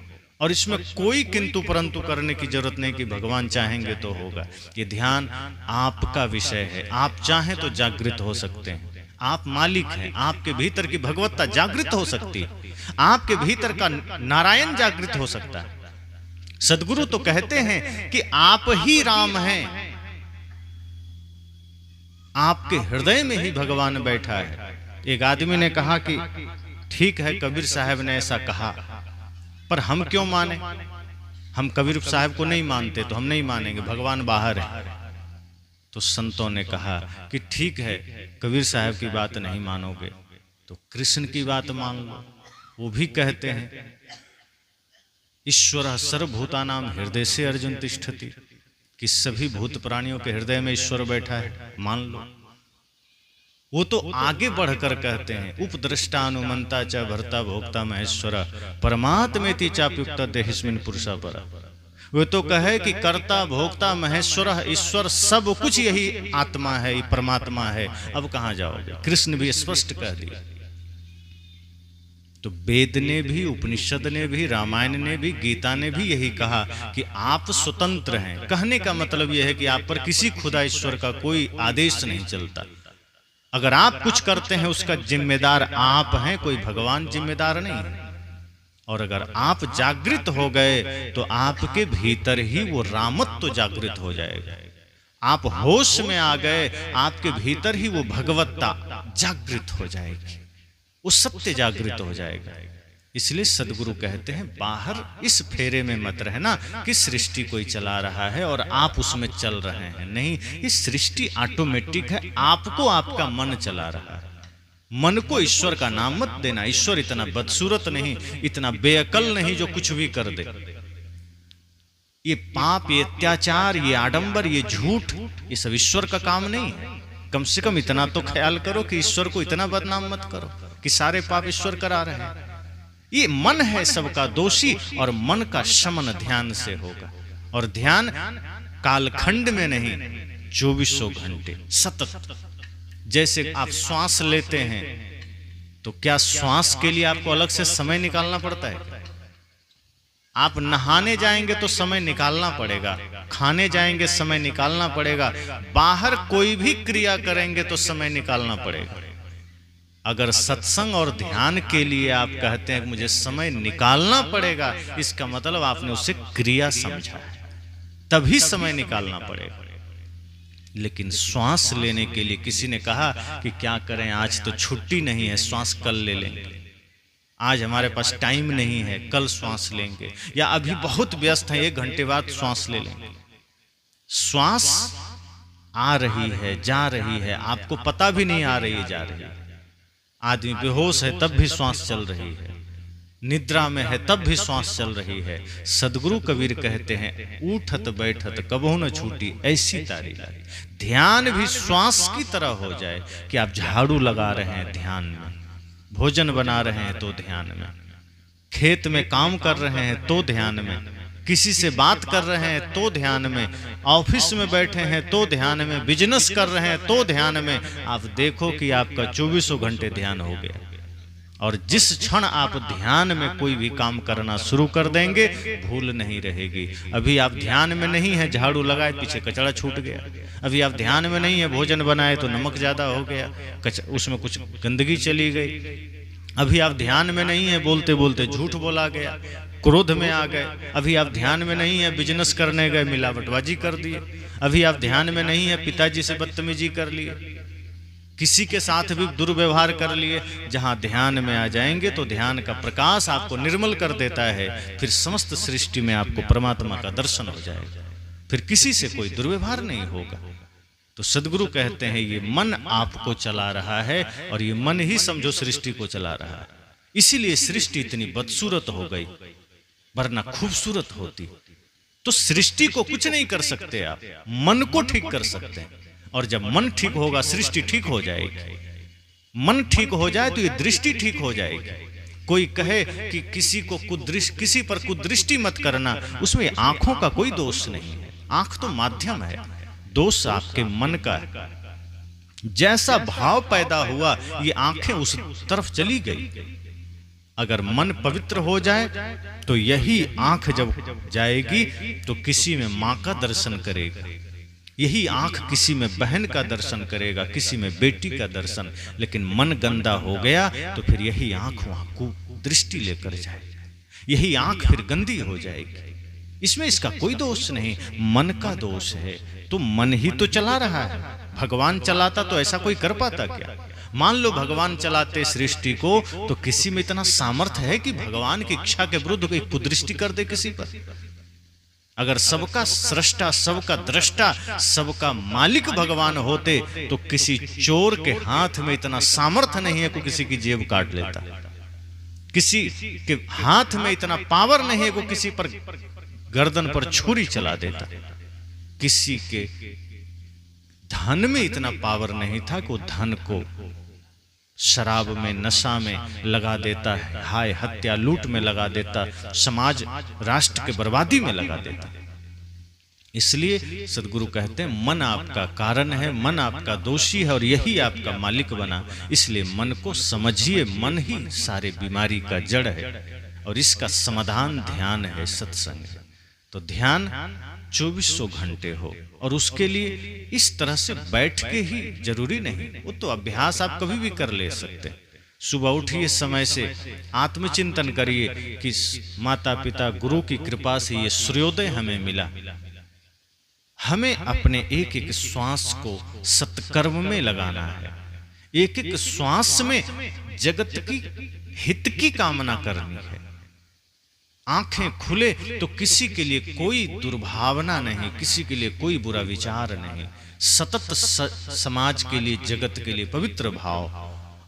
और इसमें कोई किंतु परंतु करने की जरूरत नहीं कि भगवान चाहेंगे तो होगा। ये ध्यान आपका विषय है। आप चाहें तो जागृत हो सकते हैं, आप मालिक हैं। आपके भीतर की भगवत्ता जागृत हो सकती है, आपके भीतर का नारायण जागृत हो सकता है। सदगुरु तो कहते हैं कि आप ही राम हैं, आपके हृदय में ही भगवान बैठा है। एक आदमी ने कहा कि ठीक है, कबीर साहब ने ऐसा कहा, पर हम क्यों माने? हम कबीर साहब को नहीं मानते तो हम नहीं मानेंगे, भगवान बाहर है। तो संतों ने कहा कि ठीक है, कबीर साहब की बात नहीं मानोगे तो कृष्ण की बात मान लो। वो भी कहते हैं ईश्वर सर्वभूतानां हृदय से अर्जुन तिष्ठति, कि सभी भूत प्राणियों के हृदय में ईश्वर बैठा है, मान लो। वो तो आगे बढ़कर कहते हैं उपद्रष्टा अनुमंता च भर्ता भोक्ता महेश्वर परमात्मेति चाप्युक्ता देहिस्मिन् पुरुषा पर। वो तो कहे कि कर्ता भोक्ता महेश्वर ईश्वर सब कुछ यही आत्मा है, परमात्मा है। अब कहां जाओगे? कृष्ण भी स्पष्ट कह दिया। तो वेद ने भी, उपनिषद ने भी, रामायण ने भी, गीता ने भी यही कहा कि आप स्वतंत्र हैं। कहने का मतलब यह है कि आप पर किसी खुदा ईश्वर का कोई आदेश नहीं चलता। अगर आप कुछ करते हैं उसका जिम्मेदार आप हैं, कोई भगवान जिम्मेदार नहीं है। और अगर आप जागृत हो गए तो आपके भीतर ही वो रामत्व जागृत हो जाएगा। आप होश में आ गए, आपके भीतर ही वो भगवत्ता जागृत हो जाएगी, वो सत्य जागृत हो जाएगा। इसलिए सदगुरु कहते हैं बाहर इस फेरे में मत रहना कि सृष्टि कोई चला रहा है और आप उसमें चल रहे हैं। नहीं, ये सृष्टि ऑटोमेटिक है, आपको आपका मन चला रहा है। मन को ईश्वर का नाम मत देना। ईश्वर इतना बदसूरत नहीं, इतना बेअकल नहीं जो कुछ भी कर दे। ये पाप, ये अत्याचार, ये आडंबर, ये झूठ, ये सब ईश्वर का काम नहीं है। कम से कम इतना तो ख्याल करो कि ईश्वर को इतना बदनाम मत करो कि सारे पाप ईश्वर करा रहे हैं। ये मन है सबका दोषी, और मन का शमन ध्यान से होगा। और ध्यान कालखंड में नहीं, 24 घंटे सतत। जैसे आप श्वास लेते हैं तो क्या श्वास के लिए आपको अलग से समय निकालना पड़ता है? आप नहाने जाएंगे तो समय निकालना पड़ेगा, खाने जाएंगे समय निकालना पड़ेगा, बाहर कोई भी क्रिया करेंगे तो समय निकालना पड़ेगा। अगर सत्संग और ध्यान के लिए आप कहते हैं कि मुझे समय निकालना पड़ेगा, इसका मतलब आपने उसे क्रिया समझा है, तभी समय निकालना पड़ेगा। लेकिन श्वास लेने के लिए किसी ने कहा कि क्या करें, आज तो छुट्टी नहीं है, श्वास कल ले लेंगे, आज हमारे पास टाइम नहीं है, कल श्वास लेंगे, या अभी बहुत व्यस्त हैं, 1 घंटे बाद श्वास ले लेंगे। श्वास आ रही है, जा रही है, आपको पता भी नहीं आ रही है, जा रही है। आदमी बेहोश है तब भी श्वास चल रही है, निद्रा में है तब भी श्वास चल रही है। सदगुरु कबीर कहते हैं उठत बैठत कबहू न छूटी ऐसी तारी लाई। ध्यान भी श्वास की तरह हो जाए कि आप झाड़ू लगा रहे हैं ध्यान में, भोजन बना रहे हैं तो ध्यान में, खेत में काम कर रहे हैं तो ध्यान में, किसी से बात कर रहे हैं तो ध्यान में, ऑफिस में बैठे हैं तो ध्यान में, बिजनेस कर रहे हैं तो ध्यान में। आप देखो कि आपका 24 घंटे ध्यान हो गया। और जिस क्षण आप ध्यान में कोई भी काम करना शुरू कर देंगे, भूल नहीं रहेगी। अभी आप ध्यान में नहीं है, झाड़ू लगाए पीछे कचरा छूट गया। अभी आप ध्यान में नहीं है, भोजन बनाए तो नमक ज्यादा हो गया, उसमें कुछ गंदगी चली गई। अभी आप ध्यान में नहीं है, बोलते बोलते झूठ बोला गया, क्रोध में आ गए। अभी आप ध्यान में नहीं है, बिजनेस करने गए मिलावटबाजी कर दिए। अभी आप ध्यान में नहीं है, पिताजी से बदतमीजी कर लिए, किसी के साथ भी दुर्व्यवहार कर लिए। जहां ध्यान में आ जाएंगे तो ध्यान का प्रकाश आपको निर्मल कर देता है। फिर समस्त सृष्टि में आपको परमात्मा का दर्शन हो जाएगा, फिर किसी से कोई दुर्व्यवहार नहीं होगा। तो सदगुरु कहते हैं ये मन आपको चला रहा है, और ये मन ही समझो सृष्टि को चला रहा है। इसीलिए सृष्टि इतनी बदसूरत हो गई, वरना खूबसूरत होती। तो सृष्टि को कुछ नहीं कर सकते आप, मन को ठीक कर सकते हैं। और जब मन ठीक होगा, सृष्टि ठीक हो जाएगी। मन ठीक हो जाए तो ये दृष्टि ठीक हो जाएगी। कोई कहे कि किसी पर कुदृष्टि मत करना, उसमें आंखों का कोई दोष नहीं है। आंख तो माध्यम है, दोष आपके मन का है। जैसा भाव पैदा हुआ, ये आंखें उस तरफ चली गई। अगर मन पवित्र हो जाए तो यही आंख जब जाएगी तो किसी में मां का दर्शन करेगा, यही आंख किसी में बहन का दर्शन करेगा, किसी में बेटी का दर्शन। लेकिन मन गंदा हो गया तो फिर यही आंख वहां को दृष्टि लेकर जाएगी, यही आंख फिर गंदी हो जाएगी। इसमें इसका कोई दोष नहीं, मन का दोष है। तो मन ही तो चला रहा है। भगवान चलाता तो ऐसा कोई कर पाता क्या? मान लो भगवान चलाते सृष्टि को, तो किसी में इतना सामर्थ्य है कि भगवान की इच्छा के विरुद्ध कोई कुदृष्टि कर दे किसी पर? अगर सबका सृष्टा, सबका दृष्टा, सबका मालिक भगवान होते तो किसी चोर के हाथ में इतना सामर्थ्य नहीं है कि किसी की जेब काट लेता। किसी के हाथ में इतना पावर नहीं है कि किसी पर गर्दन पर छुरी चला देता। किसी के धन में इतना पावर नहीं था कि वो धन को शराब में, नशा में लगा देता है, हाय हत्या लूट में लगा देता, समाज राष्ट्र के बर्बादी में लगा देता। इसलिए सदगुरु कहते हैं मन आपका कारण है, मन आपका दोषी है और यही आपका मालिक बना। इसलिए मन को समझिए, मन ही सारे बीमारी का जड़ है और इसका समाधान ध्यान है, सत्संग है। तो ध्यान 2400 घंटे हो, और उसके लिए इस तरह से बैठ के ही जरूरी नहीं, वो तो अभ्यास आप कभी भी कर ले सकते हैं। सुबह उठिए, समय से आत्मचिंतन करिए कि माता पिता गुरु की कृपा से ये सूर्योदय हमें मिला। हमें अपने एक एक श्वास को सत्कर्म में लगाना है। एक एक श्वास में जगत की हित की कामना करनी है। आंखें खुले तो किसी के लिए कोई दुर्भावना नहीं, किसी के लिए कोई बुरा विचार नहीं। सतत समाज के लिए, जगत के लिए पवित्र भाव,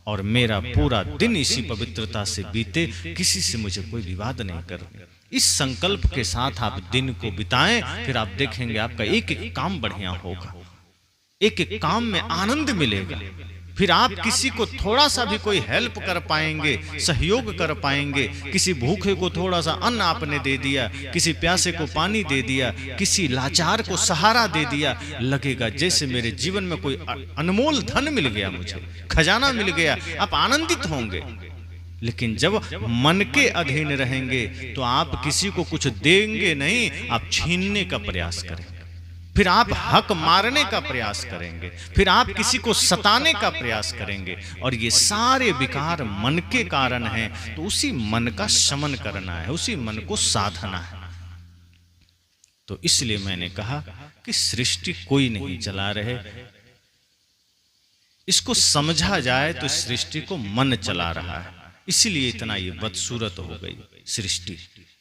और मेरा पूरा दिन इसी पवित्रता से बीते, किसी से मुझे कोई विवाद नहीं करना। इस संकल्प के साथ आप दिन को बिताएं, फिर आप देखेंगे आपका एक एक काम बढ़िया होगा, एक एक काम में आनंद मिलेगा। फिर आप किसी को थोड़ा सा भी कोई हेल्प कर पाएंगे, सहयोग कर पाएंगे। किसी भूखे को थोड़ा सा अन्न आपने दे दिया, किसी प्यासे को पानी दे दिया, किसी लाचार को सहारा दे दिया, लगेगा जैसे मेरे जीवन में कोई अनमोल धन मिल गया, मुझे खजाना मिल गया। आप आनंदित होंगे। लेकिन जब मन के अधीन रहेंगे तो आप किसी को कुछ देंगे नहीं, आप छीनने का प्रयास करेंगे, फिर आप हक मारने का प्रयास करेंगे, फिर आप किसी को सताने का प्रयास करेंगे, और ये सारे विकार मन के कारण हैं। तो उसी मन का शमन करना है, उसी मन को साधना है। तो इसलिए मैंने कहा कि सृष्टि कोई नहीं चला रहे, इसको समझा जाए तो सृष्टि को मन चला रहा है। इसीलिए इतना ये बदसूरत हो गई सृष्टि,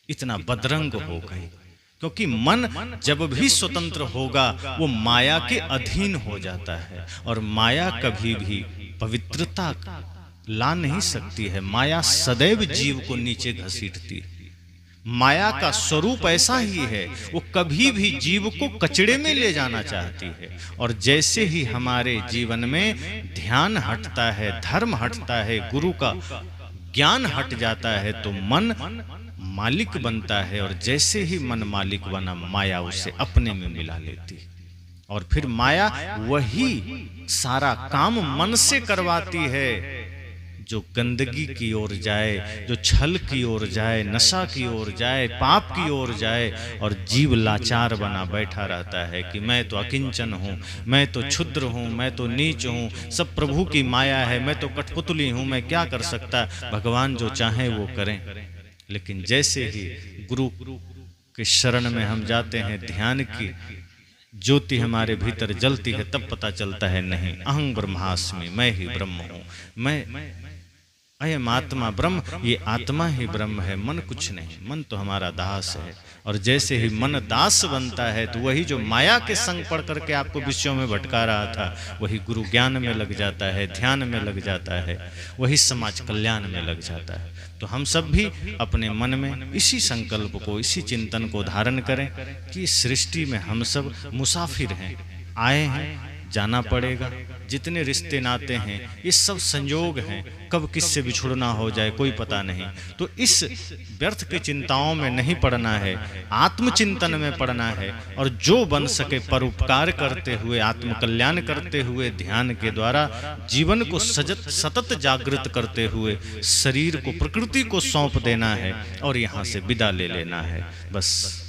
इतना बदरंग हो गई, क्योंकि मन जब भी स्वतंत्र होगा वो माया के अधीन हो जाता है, और माया कभी भी पवित्रता ला नहीं सकती है। माया सदैव जीव को नीचे घसीटती है। माया का स्वरूप ऐसा ही है, वो कभी भी जीव को कचड़े में ले जाना चाहती है। और जैसे ही हमारे जीवन में ध्यान हटता है, धर्म हटता है, गुरु का ज्ञान हट जाता है, तो मन मालिक बनता है। और जैसे ही मन मालिक बना, माया उसे अपने में मिला लेती है। और फिर माया वही सारा काम मन से करवाती है, जो गंदगी की ओर जाए, जो छल की ओर जाए, नशा की ओर जाए, पाप की ओर जाए। और जीव लाचार बना बैठा रहता है कि मैं तो अकिंचन हूँ, मैं तो क्षुद्र हूँ, मैं तो नीच हूँ, सब प्रभु की माया है, मैं तो कठपुतली हूँ, मैं क्या कर सकता, भगवान जो चाहें वो करें। लेकिन जैसे ही गुरु के शरण में हम जाते हैं, ध्यान की ज्योति हमारे भीतर जलती है, तब पता चलता है नहीं, अहं ब्रह्मास्मि, मैं ही ब्रह्म हूँ, मैं अयम आत्मा ब्रह्म, ये आत्मा ही ब्रह्म है, मन कुछ नहीं, मन तो हमारा दास है। और जैसे ही मन दास बनता है, तो वही जो माया के संग पढ़ करके आपको विषयों में भटका रहा था, वही गुरु ज्ञान में लग जाता है, ध्यान में लग जाता है, वही समाज कल्याण में लग जाता है। तो हम सब भी अपने मन में इसी संकल्प को, इसी चिंतन को धारण करें कि सृष्टि में हम सब मुसाफिर हैं, आए हैं, जाना पड़ेगा। जितने रिश्ते नाते हैं ये सब संयोग हैं, कब किससे बिछुड़ना हो जाए कोई पता नहीं। तो इस व्यर्थ की चिंताओं में नहीं पड़ना है, आत्मचिंतन में पड़ना है। और जो बन सके परोपकार करते हुए, आत्म कल्याण करते हुए, ध्यान के द्वारा जीवन को सतत जागृत करते हुए शरीर को, प्रकृति को सौंप देना है और यहाँ से विदा ले लेना है। बस